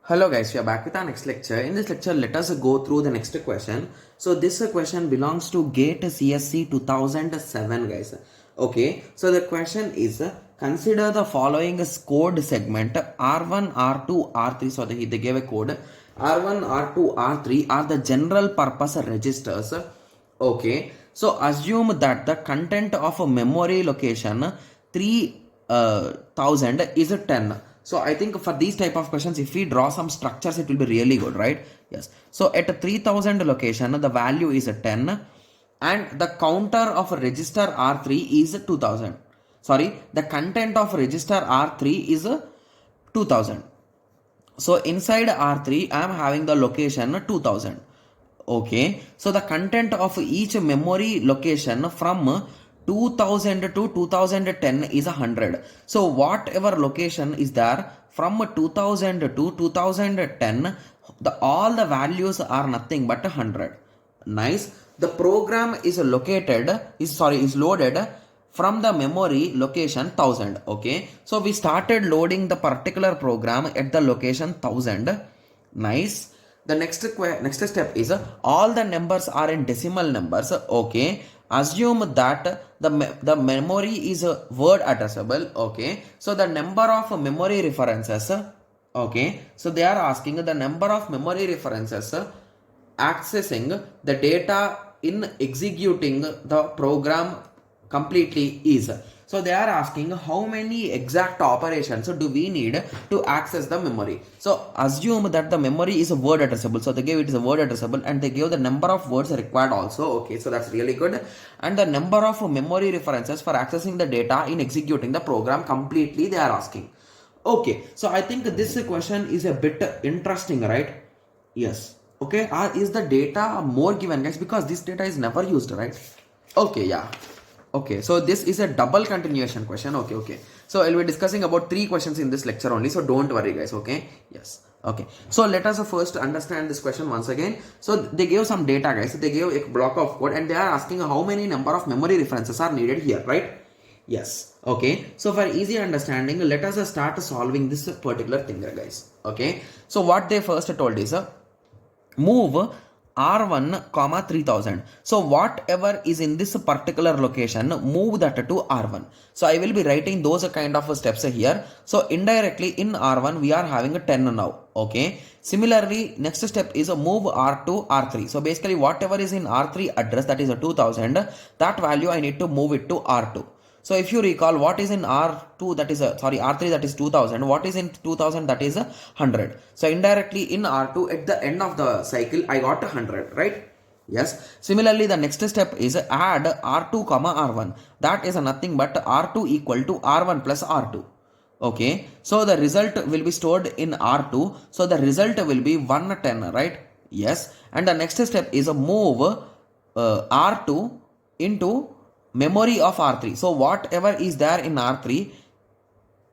Hello guys, we are back with our next lecture. In this lecture, let us go through the next question. So this question belongs to GATE CSC 2007 guys. Okay, so the question is consider the following code segment R1, R2, R3. So they gave a code R1, R2, R3 are the general purpose registers. Okay, so assume that the content of a memory location 3000 is a 10. So I think for these type of questions, if we draw some structures, it will be really good, right? Yes. So at a 3000 location, the value is a 10 and the counter of register R3 is 2000. Sorry, the content of register R3 is 2000. So inside R3, I am having the location 2000. Okay, so the content of each memory location from 2000 to 2010 is 100. So whatever location is there from 2000 to 2010, all the values are nothing but 100. Nice. The program is loaded from the memory location 1000. Okay, so we started loading the particular program at the location 1000. Nice. The next step is all the numbers are in decimal numbers. Okay, assume that the memory is word addressable. Okay, so the number of memory references. Okay, so they are asking the number of memory references accessing the data in executing the program completely is. So they are asking how many exact operations do we need to access the memory. So assume that the memory is a word addressable. So they gave it is a word addressable and they gave the number of words required also. Okay, so that's really good. And the number of memory references for accessing the data in executing the program completely they are asking. Okay, so I think this question is a bit interesting, right? Yes. Okay, is the data more given guys, because this data is never used, right? Okay, yeah. Okay, so this is a double continuation question. Okay. So I'll be discussing about 3 questions in this lecture only. So don't worry guys, okay? Yes. Okay. So let us first understand this question once again. So they gave some data guys. They gave a block of code and they are asking how many number of memory references are needed here, right? Yes. Okay. So for easy understanding, let us start solving this particular thing guys. Okay. So what they first told is move R1 comma 3000. So whatever is in this particular location, move that to R1. So I will be writing those kind of steps here. So indirectly in R1 we are having a 10 now. Okay. Similarly, next step is move R2 R3. So basically whatever is in R3 address, that is a 2000, that value I need to move it to R2. So if you recall what is in R2 that is R3 that is 2000, what is in 2000 that is 100. So indirectly in R2 at the end of the cycle I got 100, right? Yes. Similarly the next step is add R2 comma R1. That is nothing but R2 equal to R1 plus R2. Okay. So the result will be stored in R2. So the result will be 110, right? Yes. And the next step is a move R2 into memory of R3. So whatever is there in R3.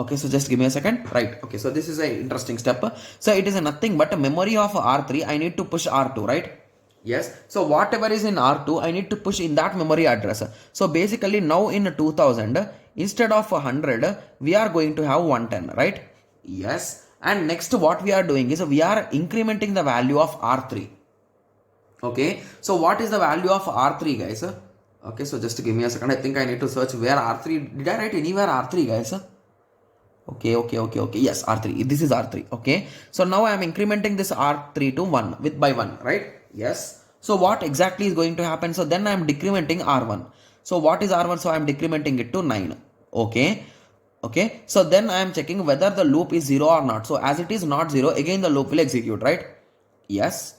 Okay, so just give me a second. Right. Okay, so this is an interesting step. So it is nothing but a memory of R3. I need to push R2, right? Yes. So whatever is in R2, I need to push in that memory address. So basically now in 2000, instead of 100, we are going to have 110, right? Yes. And next what we are doing is we are incrementing the value of R3. Okay. So what is the value of R3 guys? Okay, so just give me a second. I think I need to search where R3. Did I write anywhere R3 guys? Okay. Yes, R3. This is R3. Okay. So now I am incrementing this R3 to 1 by 1, right? Yes. So what exactly is going to happen? So then I am decrementing R1. So what is R1? So I am decrementing it to 9. Okay. Okay. So then I am checking whether the loop is 0 or not. So as it is not 0, again the loop will execute, right? Yes.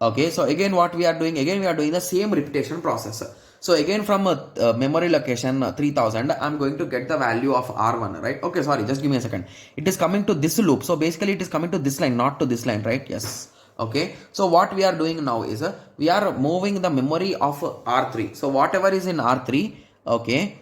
Okay. So again what we are doing? Again we are doing the same repetition process. So again from memory location 3000, I'm going to get the value of R1, right? Okay, sorry, just give me a second. It is coming to this loop. So basically it is coming to this line, not to this line, right? Yes. Okay. So what we are doing now is we are moving the memory of R3. So whatever is in R3, okay,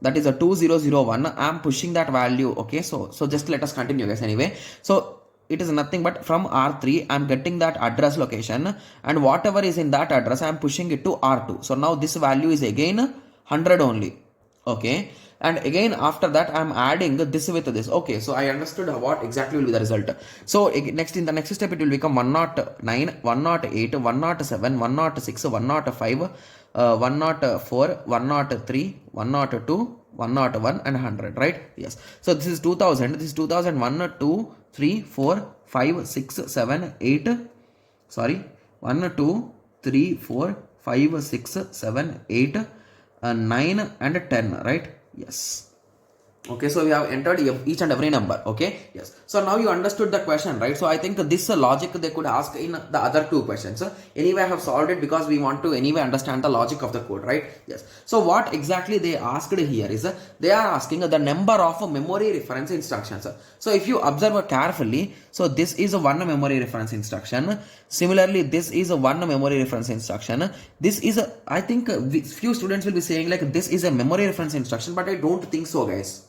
that is a 2001. I'm pushing that value. Okay. So just let us continue guys anyway. So it is nothing but from R3 I'm getting that address location and whatever is in that address I'm pushing it to R2. So now this value is again 100 only. Okay, and again after that I'm adding this with this. Okay, so I understood what exactly will be the result. So next, in the next step, it will become 109, 108, 107, 106, 105, 104, 103, 102, 101 and 100, right? Yes. So this is 2000, this is 2001, 2, 3, 4, 5, 6, 7, 8, sorry, 1, 2, 3, 4, 5, 6, 7, 8, 9 and 10, right? Yes. Okay, so we have entered each and every number. Okay, yes. So now you understood the question, right? So I think this logic they could ask in the other two questions. Anyway, I have solved it because we want to anyway understand the logic of the code, right? Yes. So what exactly they asked here is they are asking the number of memory reference instructions. So if you observe carefully, so this is one memory reference instruction. Similarly, this is one memory reference instruction. This is I think few students will be saying like this is a memory reference instruction, but I don't think so, guys.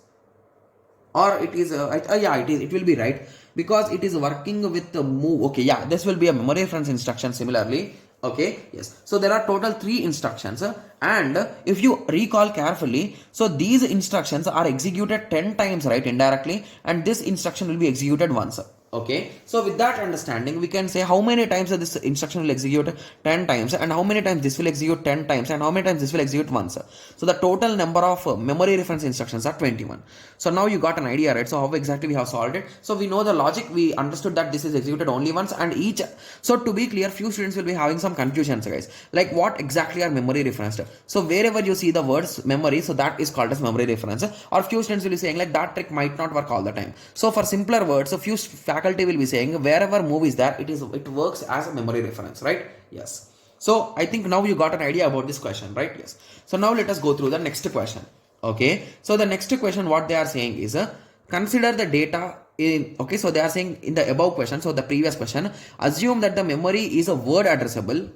Or it is yeah, it will be right because it is working with the move. Okay, yeah, this will be a memory reference instruction similarly. Okay, yes, so there are total 3 instructions, and if you recall carefully, so these instructions are executed 10 times, right, indirectly, and this instruction will be executed once. Okay, so with that understanding, we can say how many times this instruction will execute 10 times, and how many times this will execute 10 times, and how many times this will execute once. So the total number of memory reference instructions are 21. So now you got an idea, right? So how exactly we have solved it? So we know the logic, we understood that this is executed only once, and each. So to be clear, few students will be having some confusions, guys. Like what exactly are memory referenced? So wherever you see the words memory, so that is called as memory reference. Or few students will be saying like that trick might not work all the time. So for simpler words, so few faculty will be saying wherever move is there, it works as a memory reference, right? Yes. So I think now you got an idea about this question, right? Yes. So now let us go through the next question. Okay. So the next question, what they are saying is consider the data in. Okay. So they are saying in the above question. So the previous question, assume that the memory is a word addressable.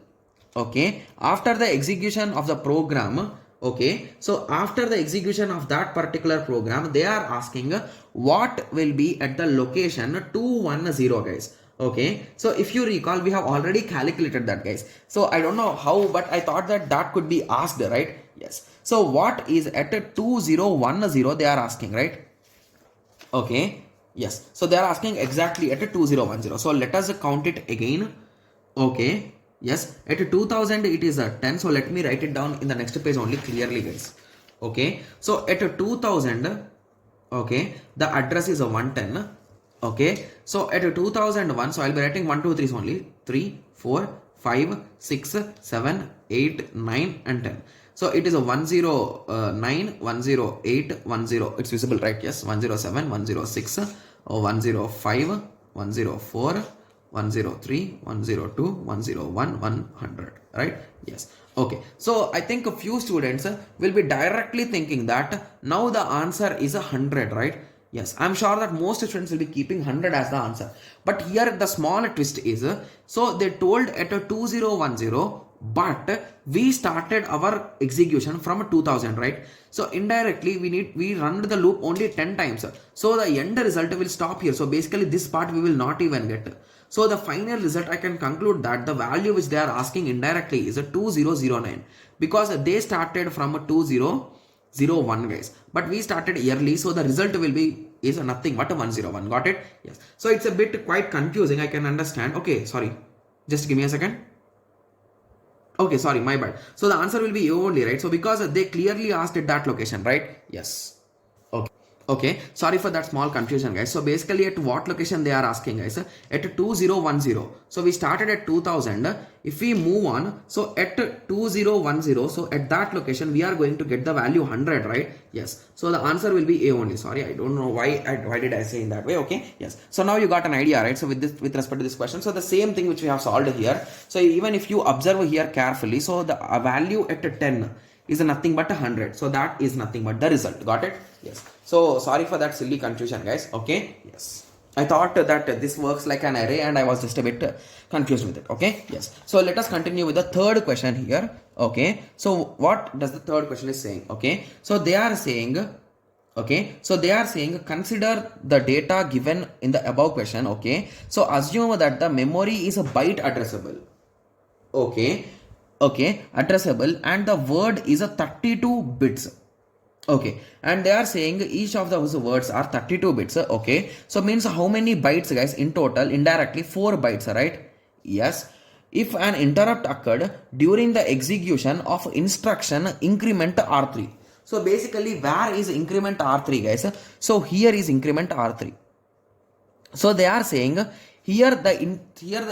Okay. After the execution of the program. Okay, so after the execution of that particular program, they are asking what will be at the location 210, guys. Okay, so if you recall, we have already calculated that, guys. So I don't know how, but I thought that that could be asked, right? Yes. So what is at 2010 they are asking, right? Okay, yes. So they are asking exactly at 2010. So let us count it again. Okay. Yes, at 2000 it is a 10. So let me write it down in the next page only clearly, guys. Okay, so at 2000, okay, the address is a 110. Okay, so at 2001, so I'll be writing 1, 2, 3 only 3, 4, 5, 6, 7, 8, 9 and 10. So it is a 109, 108, 10. It's visible, right? Yes, 107, 106, 105, 104. 103, 102, 101, 100, right? Yes. Okay, so I think a few students will be directly thinking that now the answer is 100, right? Yes, I'm sure that most students will be keeping 100 as the answer. But here the small twist is, so they told at a 2010, but we started our execution from 2000, right? So indirectly we run the loop only 10 times. So the end result will stop here. So basically this part we will not even get. So the final result, I can conclude that the value which they are asking indirectly is a 2009 because they started from a 2001, guys, but we started early, so the result will be is nothing but a 101. Got it? Yes. So it's a bit quite confusing, I can understand. Okay, sorry, just give me a second. Okay, sorry, my bad. So the answer will be A only, right? So because they clearly asked at that location, right? Yes. Okay, sorry for that small confusion, guys. So basically at what location they are asking, guys? At 2010. So we started at 2000. If we move on, so at 2010, so at that location we are going to get the value 100, right? Yes. So the answer will be A only. Sorry, I don't know why did I say in that way. Okay, yes. So now you got an idea, right? So with respect to this question, so the same thing which we have solved here. So even if you observe here carefully, so the value at 10 is nothing but 100. So that is nothing but the result. Got it? Yes. So sorry for that silly confusion, guys. Okay. Yes. I thought that this works like an array and I was just a bit confused with it. Okay. Yes. So let us continue with the third question here. Okay. So what does the third question is saying? Okay. So they are saying, okay, so they are saying consider the data given in the above question. Okay. So assume that the memory is a byte addressable. Okay. Okay, addressable, and the word is a 32 bits. Okay, and they are saying each of those words are 32 bits. Okay, so means how many bytes, guys? In total, indirectly 4 bytes, right? Yes. If an interrupt occurred during the execution of instruction increment R3. So basically, where is increment R3, guys? So here is increment R3. So they are saying here the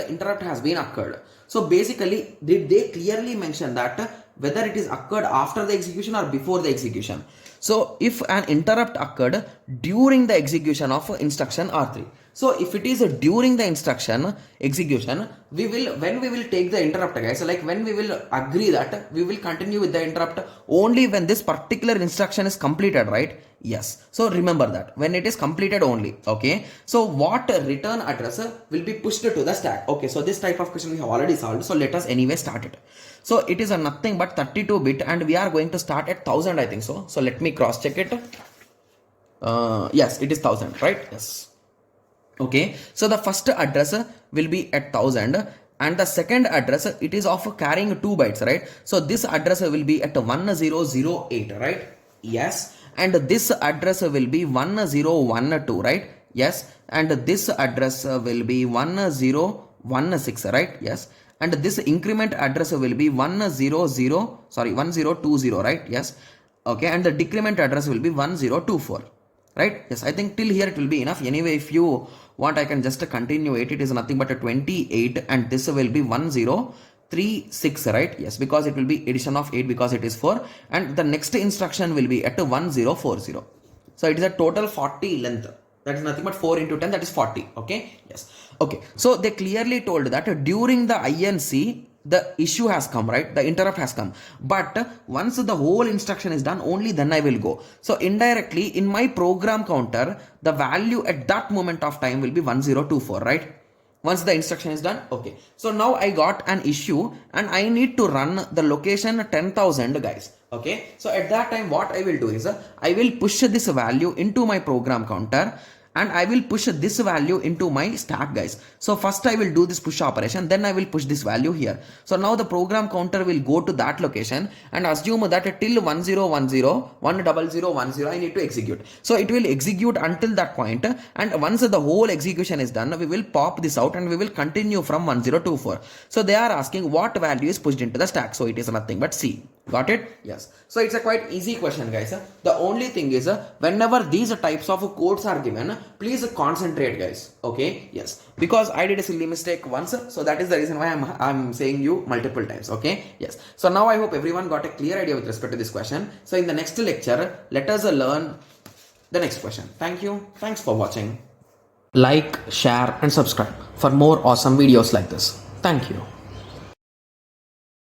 interrupt has been occurred. So basically, did they clearly mention that whether it is occurred after the execution or before the execution? So if an interrupt occurred during the execution of instruction R3. So if it is during the instruction execution, when we will take the interrupt, guys, like when we will agree that we will continue with the interrupt only when this particular instruction is completed, right? Yes. So remember that when it is completed only. Okay. So what return address will be pushed to the stack? Okay. So this type of question we have already solved. So let us anyway start it. So it is a nothing but 32 bit and we are going to start at 1000, I think so. So let me cross check it. Yes, it is 1000, right? Yes. Okay, so the first address will be at 1000 and the second address it is of carrying 2 bytes, right? So this address will be at 1008, right? Yes, and this address will be 1012, right? Yes, and this address will be 1016, right? Yes, and this increment address will be 1020, right? Yes, okay, and the decrement address will be 1024. Right? Yes, I think till here it will be enough. Anyway, if you want, I can just continue it. It is nothing but a 28 and this will be 1036, right? Yes, because it will be addition of 8 because it is 4 and the next instruction will be at 1040. So it is a total 40 length. That is nothing but 4 into 10, that is 40. Okay, yes. Okay, so they clearly told that during the INC, the issue has come, right? The interrupt has come. But once the whole instruction is done, only then I will go. So indirectly, in my program counter, the value at that moment of time will be 1024, right? Once the instruction is done. Okay. So now I got an issue and I need to run the location 10,000, guys. Okay. So at that time, what I will do is I will push this value into my program counter and I will push this value into my stack, guys. So first I will do this push operation, then I will push this value here. So now the program counter will go to that location and assume that till 1010 I need to execute. So it will execute until that point, and once the whole execution is done, we will pop this out and we will continue from 1024. So they are asking what value is pushed into the stack. So it is nothing but C. Got it? Yes. So it's a quite easy question, guys. The only thing is whenever these types of codes are given, please concentrate, guys. Okay? Yes. Because I did a silly mistake once, so that is the reason why I'm saying you multiple times. Okay? Yes. So now I hope everyone got a clear idea with respect to this question. So in the next lecture, let us learn the next question. Thank you. Thanks for watching. Like, share and subscribe for more awesome videos like this. Thank you.